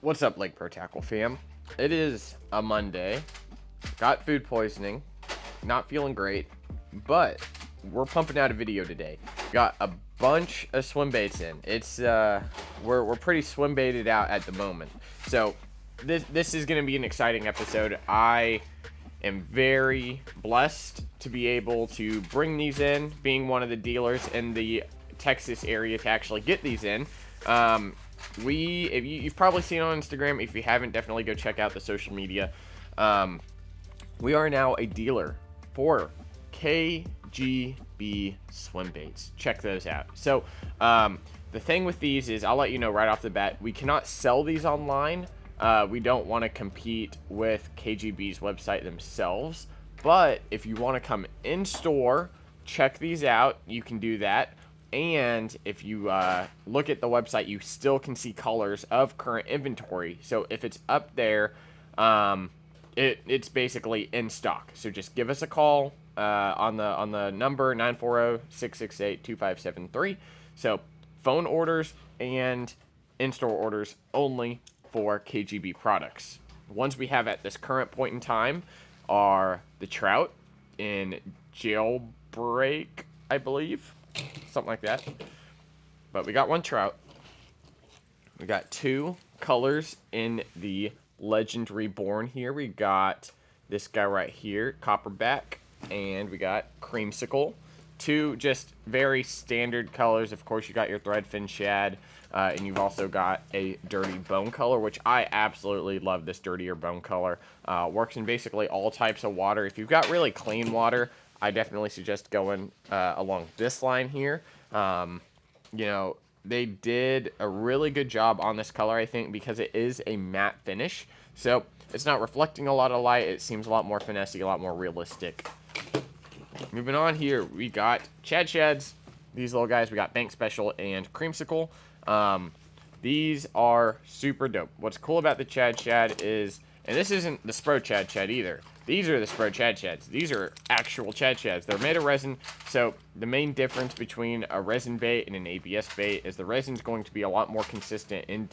What's up, Lake Pro Tackle fam? It is a Monday. Got food poisoning. Not feeling great, but we're pumping out a video today. Got a bunch of swim baits in. It's we're pretty swim baited out at the moment. So this is gonna be an exciting episode. I am very blessed to be able to bring these in, being one of the dealers in the Texas area to actually get these in. You've probably seen on Instagram. If you haven't, definitely go check out the social media. We are now a dealer for KGB swim baits. Check those out. So the thing with these is, I'll let you know right off the bat, we cannot sell these online. We don't want to compete with KGB's website themselves, but if you want to come in store, check these out, you can do that. And if you look at the website, you still can see colors of current inventory. So if it's up there, it's basically in stock. So just give us a call on the number 940-668-2573. So phone orders and in-store orders only for KGB products. The ones we have at this current point in time are the trout in jailbreak, I believe. Something like that. But we got one trout. We got two colors in the Legend Reborn here. We got this guy right here, Copperback, and we got Creamsicle. Two just very standard colors. Of course, you got your Threadfin Shad, and you've also got a dirty bone color, which I absolutely love. This dirtier bone color works in basically all types of water. If you've got really clean water, I definitely suggest going along this line here. You know, they did a really good job on this color, I think, because it is a matte finish. So it's not reflecting a lot of light. It seems a lot more finessey, a lot more realistic. Moving on here, we got Chad Shads. These little guys, we got Bank Special and Creamsicle. These are super dope. What's cool about the Chad Shad is, and this isn't the Spro Chad Shad either. These are the Spro Chad Shads. These are actual Chad Shads. They're made of resin, so the main difference between a resin bait and an ABS bait is the resin's going to be a lot more consistent in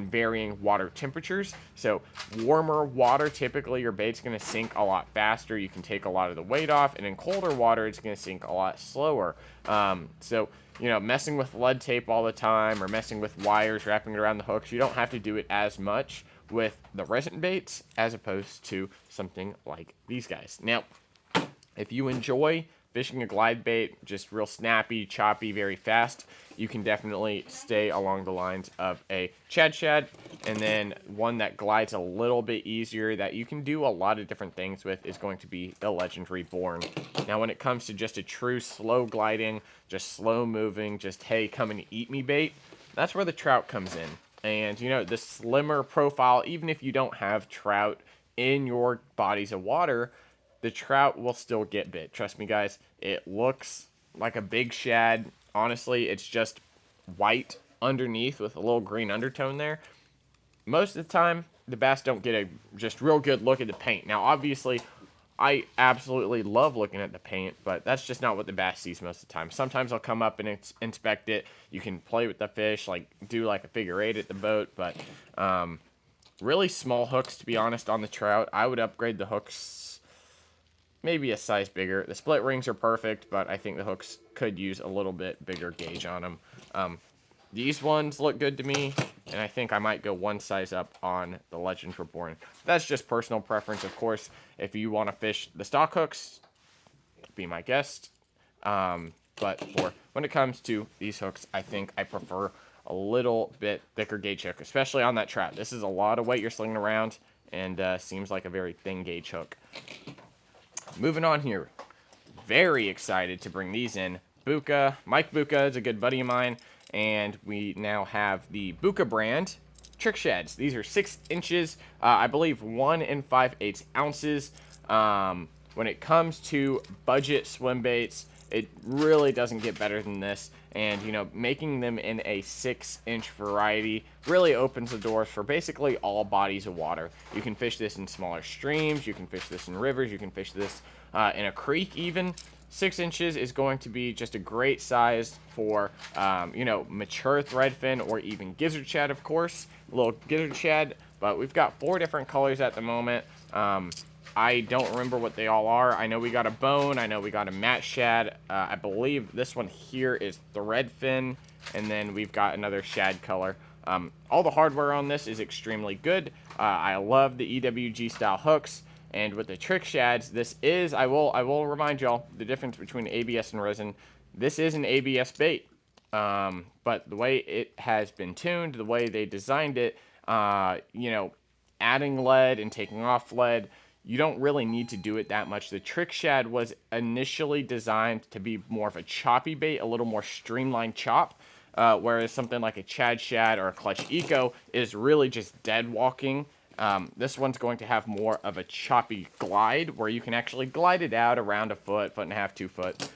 varying water temperatures. So warmer water, typically your bait's going to sink a lot faster. You can take a lot of the weight off, and in colder water, it's going to sink a lot slower. So, you know, messing with lead tape all the time or messing with wires, wrapping it around the hooks, you don't have to do it as much with the resin baits as opposed to something like these guys. Now, if you enjoy fishing a glide bait, just real snappy, choppy, very fast, you can definitely stay along the lines of a Chad Shad, and then one that glides a little bit easier that you can do a lot of different things with is going to be the Legend Reborn. Now, when it comes to just a true slow gliding, just slow moving, just, hey, come and eat me bait, that's where the trout comes in. And, you know, the slimmer profile, even if you don't have trout in your bodies of water, the trout will still get bit. Trust me, guys, it looks like a big shad. Honestly, it's just white underneath with a little green undertone there. Most of the time, the bass don't get a just real good look at the paint. Now, obviously, I absolutely love looking at the paint, but that's just not what the bass sees most of the time. Sometimes I'll come up and inspect it. You can play with the fish, like do like a figure eight at the boat, but really small hooks, to be honest, on the trout. I would upgrade the hooks maybe a size bigger. The split rings are perfect, but I think the hooks could use a little bit bigger gauge on them. These ones look good to me, and I think I might go one size up on the Legend Reborn. That's just personal preference, of course. If you want to fish the stock hooks, be my guest. But when it comes to these hooks, I think I prefer a little bit thicker gauge hook, especially on that trout. This is a lot of weight you're slinging around, and seems like a very thin gauge hook. Moving on here, very excited to bring these in. Bucca, Mike Bucca is a good buddy of mine, and we now have the Bucca brand trick shads. These are 6 inches, I believe 1 5/8 ounces. When it comes to budget swim baits, it really doesn't get better than this. And, you know, making them in a 6-inch variety really opens the doors for basically all bodies of water. You can fish this in smaller streams, you can fish this in rivers, you can fish this in a creek even. 6 inches is going to be just a great size for, you know, mature threadfin or even gizzard shad, of course. A little gizzard shad, but we've got 4 different colors at the moment. I don't remember what they all are. I know we got a bone. I know we got a matte shad. I believe this one here is threadfin, and then we've got another shad color. All the hardware on this is extremely good. I love the EWG style hooks. And with the trick shads, this is, I will remind y'all, the difference between ABS and resin. This is an ABS bait. But the way it has been tuned, the way they designed it, you know, adding lead and taking off lead, you don't really need to do it that much. The trick shad was initially designed to be more of a choppy bait, a little more streamlined chop. Whereas something like a Chad Shad or a Clutch Eco is really just dead walking. This one's going to have more of a choppy glide where you can actually glide it out around a foot, foot and a half, 2 foot,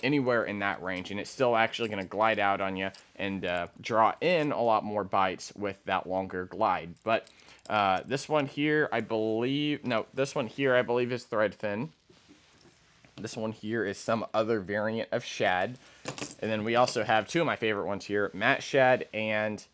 anywhere in that range. And it's still actually going to glide out on you and draw in a lot more bites with that longer glide. But this one here, I believe, no, this one here, I believe is threadfin. This one here is some other variant of shad. And then we also have 2 of my favorite ones here, matte shad and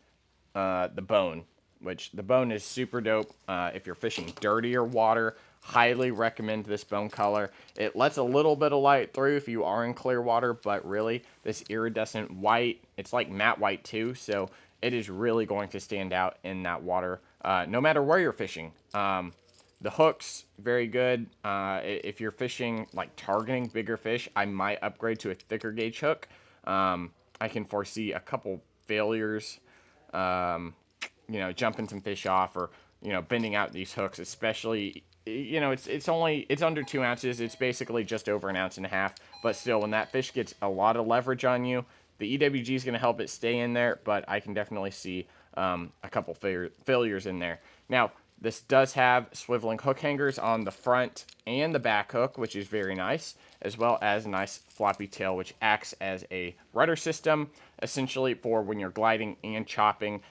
the bone, which the bone is super dope. If you're fishing dirtier water, highly recommend this bone color. It lets a little bit of light through if you are in clear water, but really this iridescent white, it's like matte white too, so it is really going to stand out in that water no matter where you're fishing. The hooks, very good. If you're fishing, like targeting bigger fish, I might upgrade to a thicker gauge hook. I can foresee a couple failures, you know, jumping some fish off or, you know, bending out these hooks, especially, you know, it's under 2 ounces. It's basically just over 1.5 ounces. But still, when that fish gets a lot of leverage on you, the EWG is going to help it stay in there, but I can definitely see a couple failures in there. Now, this does have swiveling hook hangers on the front and the back hook, which is very nice, as well as a nice floppy tail, which acts as a rudder system, essentially for when you're gliding and chopping.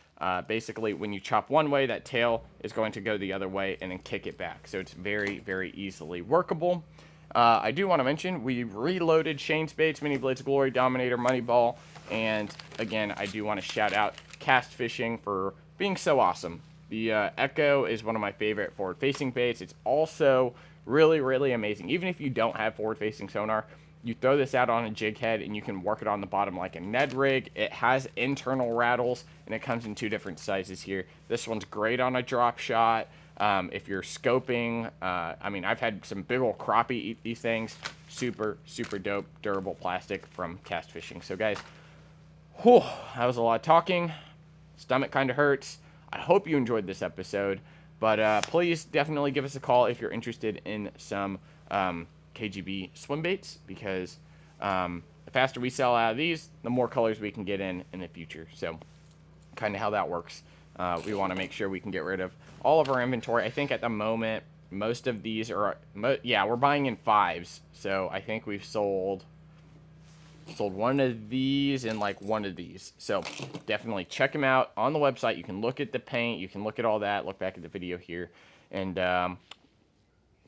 Basically, when you chop one way, that tail is going to go the other way and then kick it back. So it's very, very easily workable. I do want to mention, we reloaded Shane's Baits, Mini Blades Glory, Dominator, Moneyball, and again, I do want to shout out Cast Fishing for being so awesome. The Echo is one of my favorite forward-facing baits. It's also really, really amazing. Even if you don't have forward-facing sonar, you throw this out on a jig head and you can work it on the bottom like a Ned rig. It has internal rattles and it comes in 2 different sizes here. This one's great on a drop shot. If you're scoping, I mean, I've had some big old crappie eat these things. Super, super dope, durable plastic from Cast Fishing. So guys, whew, that was a lot of talking. Stomach kind of hurts. I hope you enjoyed this episode, but please definitely give us a call if you're interested in some KGB swim baits, because the faster we sell out of these, the more colors we can get in the future. So kind of how that works. We want to make sure we can get rid of all of our inventory. I think at the moment, most of these are, yeah, we're buying in 5s. So I think we've sold one of these and like one of these. So definitely check them out on the website. You can look at the paint, you can look at all that, look back at the video here, and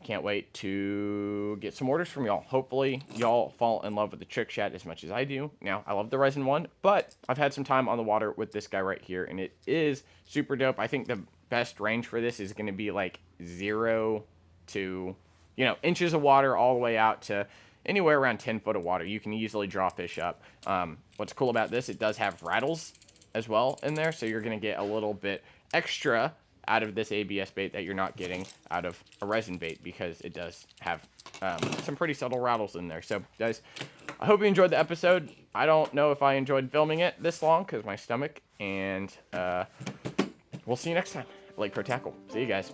can't wait to get some orders from y'all. Hopefully y'all fall in love with the trick shad as much as I do. Now, I love the resin one, but I've had some time on the water with this guy right here, and it is super dope. I think the best range for this is going to be like 0 to, you know, inches of water all the way out to anywhere around 10 foot of water. You can easily draw fish up. What's cool about this, it does have rattles as well in there, so you're going to get a little bit extra out of this ABS bait that you're not getting out of a resin bait, because it does have some pretty subtle rattles in there. So guys, I hope you enjoyed the episode. I don't know if I enjoyed filming it this long because my stomach, and we'll see you next time. Lake Pro Tackle. See you guys.